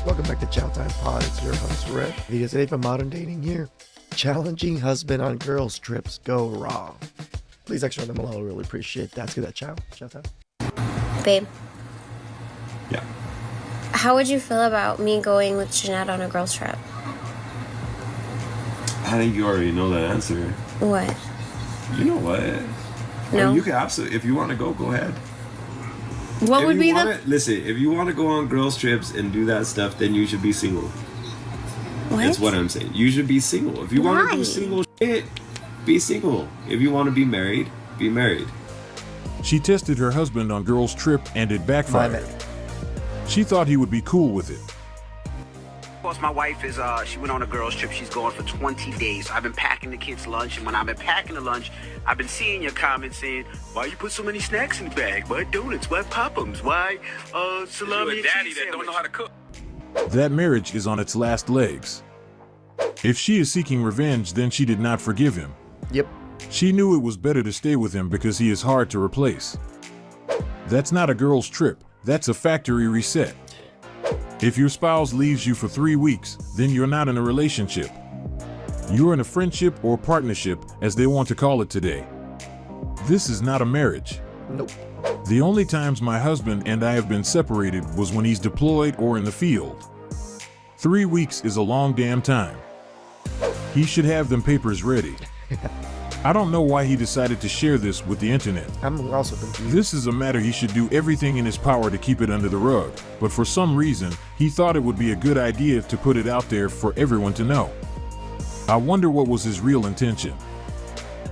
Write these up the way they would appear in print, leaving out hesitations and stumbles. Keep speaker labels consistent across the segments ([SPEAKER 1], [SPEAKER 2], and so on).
[SPEAKER 1] Welcome back to TheChowTimePod. It's your host, Rick. Video today from Modern Dating Year. Challenging husband on girls' trips go wrong. Please extra them below. I really appreciate that. Let's get that chow time.
[SPEAKER 2] Babe.
[SPEAKER 3] Yeah.
[SPEAKER 2] How would you feel about me going with Jeanette on a girls' trip?
[SPEAKER 3] I think you already know that answer.
[SPEAKER 2] What?
[SPEAKER 3] You know what?
[SPEAKER 2] No.
[SPEAKER 3] You can absolutely, if you want to go ahead.
[SPEAKER 2] What would be
[SPEAKER 3] Listen, if you want to go on girls' trips and do that stuff, then you should be single.
[SPEAKER 2] What?
[SPEAKER 3] That's what I'm saying. You should be single. If you want to do single shit, be single. If you want to be married, be married.
[SPEAKER 4] She tested her husband on girls' trip and it backfired. She thought he would be cool with it.
[SPEAKER 5] Of course, my wife is, she went on a girls' trip. She's going for 20 days. So I've been packing the kids' lunch, and when I've been packing the lunch, I've been seeing your comments saying, why you put so many snacks in the bag? Why donuts? Why Pop-Ums? Why salami and cheese that don't know how to cook?
[SPEAKER 4] That marriage is on its last legs. If she is seeking revenge, then she did not forgive him.
[SPEAKER 1] Yep.
[SPEAKER 4] She knew it was better to stay with him because he is hard to replace. That's not a girls' trip. That's a factory reset. If your spouse leaves you for 3 weeks, then you're not in a relationship. You're in a friendship or partnership, as they want to call it today. This is not a marriage.
[SPEAKER 1] Nope.
[SPEAKER 4] The only times my husband and I have been separated was when he's deployed or in the field. 3 weeks is a long damn time. He should have them papers ready. I don't know why he decided to share this with the internet.
[SPEAKER 1] I'm also confused.
[SPEAKER 4] This is a matter he should do everything in his power to keep it under the rug, but for some reason, he thought it would be a good idea to put it out there for everyone to know. I wonder what was his real intention.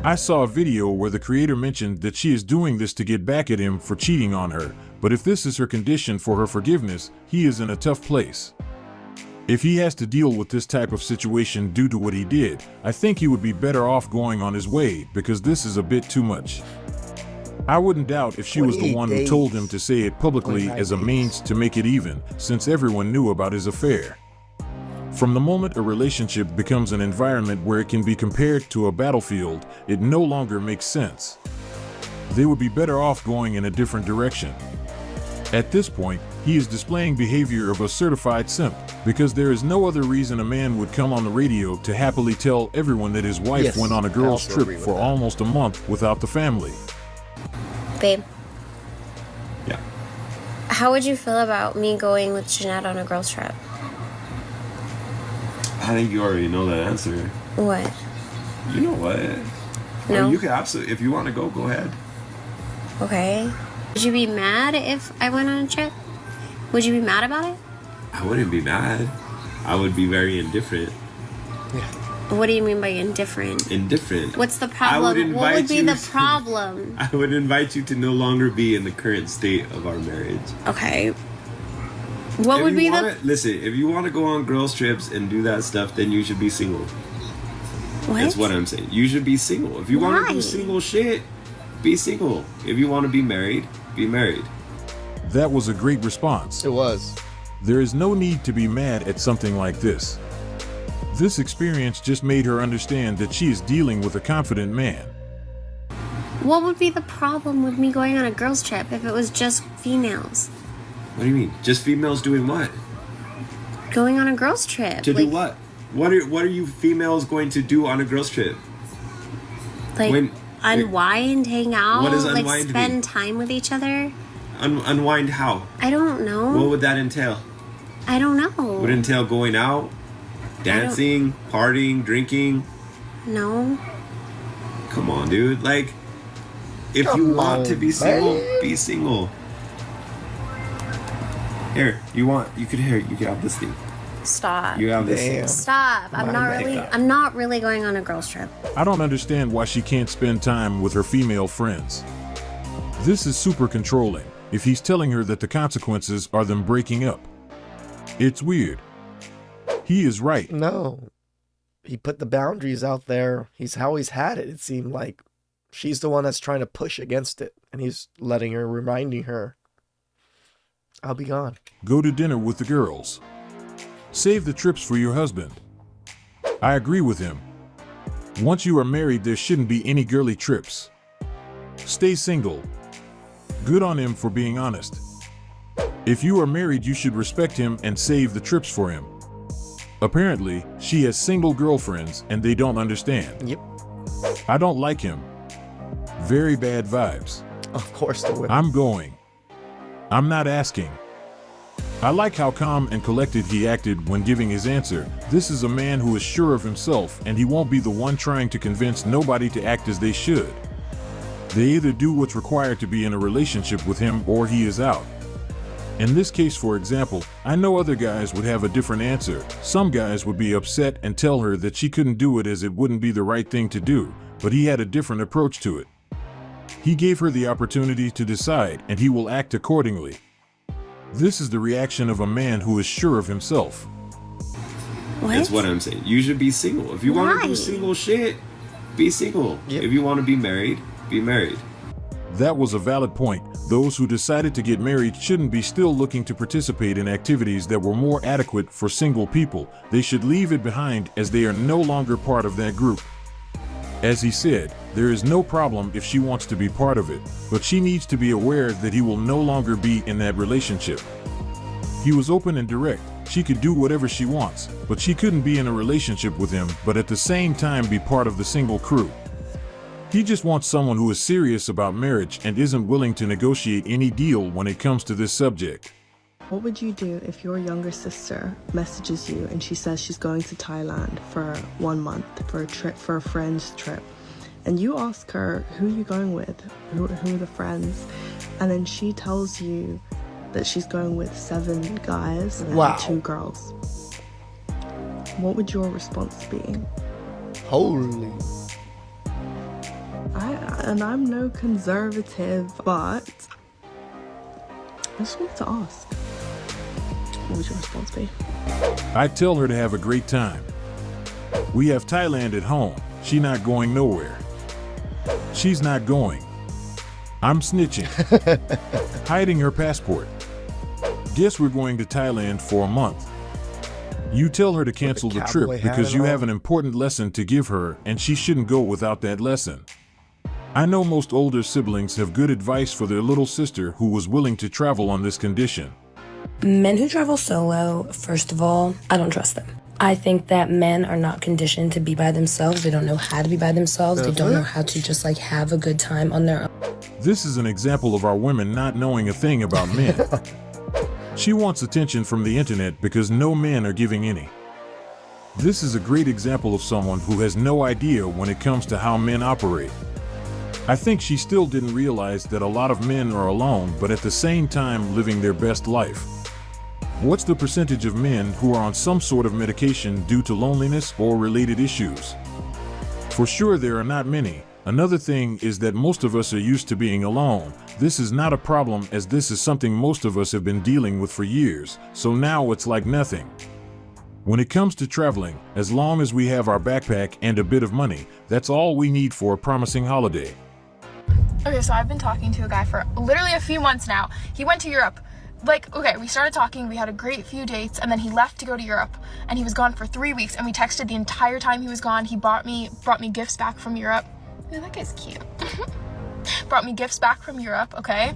[SPEAKER 4] I saw a video where the creator mentioned that she is doing this to get back at him for cheating on her, but if this is her condition for her forgiveness, he is in a tough place. If he has to deal with this type of situation due to what he did, I think he would be better off going on his way because this is a bit too much. I wouldn't doubt if she was the one who told him to say it publicly as a means to make it even, since everyone knew about his affair. From the moment a relationship becomes an environment where it can be compared to a battlefield, it no longer makes sense. They would be better off going in a different direction. At this point, he is displaying behavior of a certified simp, because there is no other reason a man would come on the radio to happily tell everyone that his wife went on a girls' trip for almost a month without the family.
[SPEAKER 2] Babe.
[SPEAKER 3] Yeah.
[SPEAKER 2] How would you feel about me going with Jeanette on a girls' trip?
[SPEAKER 3] I think you already know that answer.
[SPEAKER 2] What?
[SPEAKER 3] You know what?
[SPEAKER 2] No.
[SPEAKER 3] You can absolutely, if you want to go ahead.
[SPEAKER 2] Okay. Would you be mad if I went on a trip? Would you be mad about it?
[SPEAKER 3] I wouldn't be mad. I would be very indifferent.
[SPEAKER 1] Yeah.
[SPEAKER 2] What do you mean by indifferent?
[SPEAKER 3] Indifferent.
[SPEAKER 2] What's the problem? What would be the problem?
[SPEAKER 3] I would invite you to no longer be in the current state of our marriage.
[SPEAKER 2] Okay. What would be the...
[SPEAKER 3] Listen, if you want to go on girls' trips and do that stuff, then you should be single.
[SPEAKER 2] What?
[SPEAKER 3] That's what I'm saying. You should be single. If you want to do single shit, be single. If you want to be married, be married.
[SPEAKER 4] That was a great response.
[SPEAKER 1] It was.
[SPEAKER 4] There is no need to be mad at something like this. This experience just made her understand that she is dealing with a confident man.
[SPEAKER 2] What would be the problem with me going on a girls' trip if it was just females?
[SPEAKER 3] What do you mean? Just females doing what?
[SPEAKER 2] Going on a girls' trip.
[SPEAKER 3] To do what? What are you females going to do on a girls' trip?
[SPEAKER 2] Like unwind, hang out,
[SPEAKER 3] what does
[SPEAKER 2] like
[SPEAKER 3] unwind
[SPEAKER 2] spend
[SPEAKER 3] mean?
[SPEAKER 2] time with each other?
[SPEAKER 3] Unwind how?
[SPEAKER 2] I don't know.
[SPEAKER 3] What would that entail?
[SPEAKER 2] I don't know.
[SPEAKER 3] Would it entail going out, dancing, partying, drinking?
[SPEAKER 2] No.
[SPEAKER 3] Come on, dude. Like, if you want to be single, be single. Here, you can have this thing.
[SPEAKER 2] Stop.
[SPEAKER 3] You have this thing.
[SPEAKER 2] Stop. I'm not really going on a girls' trip.
[SPEAKER 4] I don't understand why she can't spend time with her female friends. This is super controlling, if he's telling her that the consequences are them breaking up. It's weird. He is right.
[SPEAKER 1] No. He put the boundaries out there. He's always had it, it seemed like. She's the one that's trying to push against it. And he's letting her, reminding her, I'll be gone.
[SPEAKER 4] Go to dinner with the girls. Save the trips for your husband. I agree with him. Once you are married, there shouldn't be any girly trips. Stay single. Good on him for being honest. If you are married, you should respect him and save the trips for him. Apparently, she has single girlfriends and they don't understand.
[SPEAKER 1] Yep.
[SPEAKER 4] I don't like him. Very bad vibes.
[SPEAKER 1] Of course there will.
[SPEAKER 4] I'm going. I'm not asking. I like how calm and collected he acted when giving his answer. This is a man who is sure of himself, and he won't be the one trying to convince nobody to act as they should. They either do what's required to be in a relationship with him or he is out. In this case, for example, I know other guys would have a different answer. Some guys would be upset and tell her that she couldn't do it as it wouldn't be the right thing to do, but he had a different approach to it. He gave her the opportunity to decide, and he will act accordingly. This is the reaction of a man who is sure of himself.
[SPEAKER 2] What?
[SPEAKER 3] That's what I'm saying. You should be single. If you want to do single shit, be single.
[SPEAKER 1] Yep.
[SPEAKER 3] If you want to be married, be married.
[SPEAKER 4] That was a valid point. Those who decided to get married shouldn't be still looking to participate in activities that were more adequate for single people. They should leave it behind as they are no longer part of that group. As he said, there is no problem if she wants to be part of it, but she needs to be aware that he will no longer be in that relationship. He was open and direct. She could do whatever she wants, but she couldn't be in a relationship with him, but at the same time be part of the single crew. He just wants someone who is serious about marriage and isn't willing to negotiate any deal when it comes to this subject.
[SPEAKER 6] What would you do if your younger sister messages you and she says she's going to Thailand for 1 month for a trip, for a friend's trip, and you ask her who you're going with, who are the friends, and then she tells you that she's going with 7 guys and
[SPEAKER 1] Wow.
[SPEAKER 6] 2 girls? What would your response be?
[SPEAKER 1] Holy.
[SPEAKER 6] I'm no conservative, but I just wanted to ask. What would your response be?
[SPEAKER 4] I tell her to have a great time. We have Thailand at home. She not going nowhere. She's not going. I'm snitching. Hiding her passport. Guess we're going to Thailand for a month. You tell her to cancel the trip
[SPEAKER 1] cowboy hat
[SPEAKER 4] because
[SPEAKER 1] and
[SPEAKER 4] you
[SPEAKER 1] all.
[SPEAKER 4] have an important lesson to give her and she shouldn't go without that lesson. I know most older siblings have good advice for their little sister who was willing to travel on this condition.
[SPEAKER 7] Men who travel solo, first of all, I don't trust them. I think that men are not conditioned to be by themselves. They don't know how to be by themselves. They don't know how to just have a good time on their own.
[SPEAKER 4] This is an example of our women not knowing a thing about men. She wants attention from the internet because no men are giving any. This is a great example of someone who has no idea when it comes to how men operate. I think she still didn't realize that a lot of men are alone, but at the same time living their best life. What's the percentage of men who are on some sort of medication due to loneliness or related issues? For sure there are not many. Another thing is that most of us are used to being alone. This is not a problem as this is something most of us have been dealing with for years, so now it's like nothing. When it comes to traveling, as long as we have our backpack and a bit of money, that's all we need for a promising holiday.
[SPEAKER 8] Okay, so I've been talking to a guy for literally a few months now. He went to Europe. We started talking, we had a great few dates, and then he left to go to Europe, and he was gone for 3 weeks, and we texted the entire time he was gone. He brought me gifts back from Europe. Ooh, that guy's cute. Brought me gifts back from Europe, okay?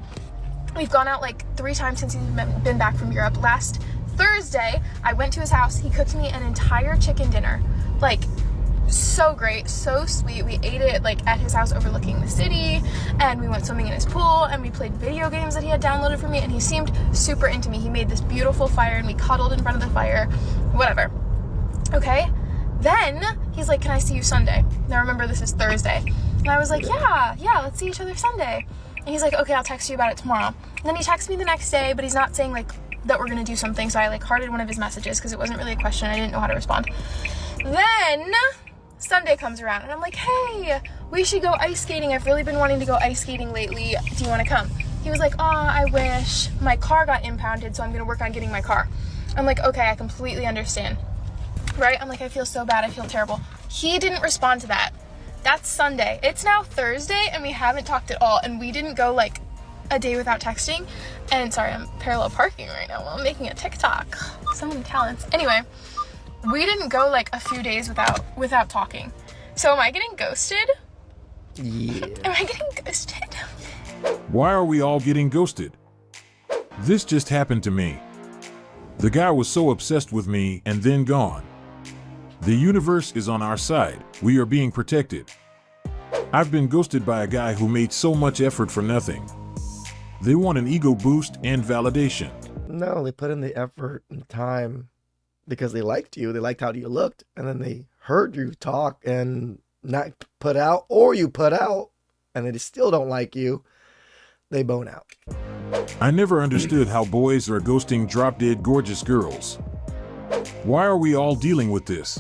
[SPEAKER 8] We've gone out 3 times since he's been back from Europe. Last Thursday, I went to his house. He cooked me an entire chicken dinner. So great, so sweet. We ate it at his house overlooking the city, and we went swimming in his pool, and we played video games that he had downloaded for me, and he seemed super into me. He made this beautiful fire, and we cuddled in front of the fire, whatever. Okay, then he's like, can I see you Sunday? Now remember, this is Thursday. And I was like, yeah, let's see each other Sunday. And he's like, okay, I'll text you about it tomorrow. And then he texts me the next day, but he's not saying that we're gonna do something, so I hearted one of his messages because it wasn't really a question. I didn't know how to respond. Then Sunday comes around and I'm like, hey, we should go ice skating. I've really been wanting to go ice skating lately. Do you want to come? He was like, I wish. My car got impounded, so I'm going to work on getting my car. I'm like, okay, I completely understand. Right? I'm like, I feel so bad. I feel terrible. He didn't respond to that. That's Sunday. It's now Thursday and we haven't talked at all. And we didn't go a day without texting. And sorry, I'm parallel parking right now while I'm making a TikTok. So many talents. Anyway. We didn't go a few days without talking. So am I getting ghosted?
[SPEAKER 1] Yeah.
[SPEAKER 8] Am I getting ghosted?
[SPEAKER 4] Why are we all getting ghosted? This just happened to me. The guy was so obsessed with me and then gone. The universe is on our side. We are being protected. I've been ghosted by a guy who made so much effort for nothing. They want an ego boost and validation.
[SPEAKER 1] No, they put in the effort and time because they liked you. They liked how you looked. And then they heard you talk and not put out, or you put out, and they still don't like you. They bone out.
[SPEAKER 4] I never understood how boys are ghosting drop-dead gorgeous girls. Why are we all dealing with this?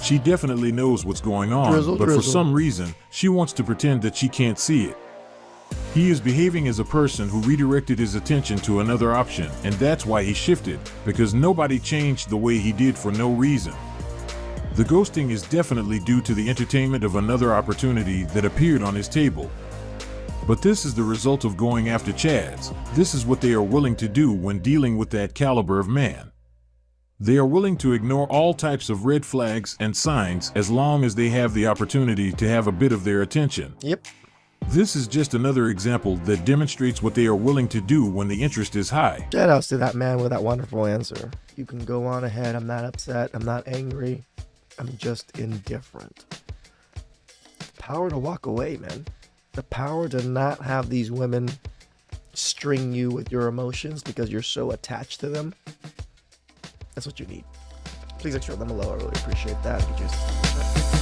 [SPEAKER 4] She definitely knows what's going on,
[SPEAKER 1] Drizzle,
[SPEAKER 4] but
[SPEAKER 1] drizzle.
[SPEAKER 4] for some reason, she wants to pretend that she can't see it. He is behaving as a person who redirected his attention to another option, and that's why he shifted, because nobody changed the way he did for no reason. The ghosting is definitely due to the entertainment of another opportunity that appeared on his table. But this is the result of going after Chads. This is what they are willing to do when dealing with that caliber of man. They are willing to ignore all types of red flags and signs as long as they have the opportunity to have a bit of their attention.
[SPEAKER 1] Yep.
[SPEAKER 4] This is just another example that demonstrates what they are willing to do when the interest is high.
[SPEAKER 1] Shout outs to that man with that wonderful answer. You can go on ahead. I'm not upset. I'm not angry. I'm just indifferent. Power to walk away, man. The power to not have these women string you with your emotions because you're so attached to them. That's what you need. Please extra them below. I really appreciate that.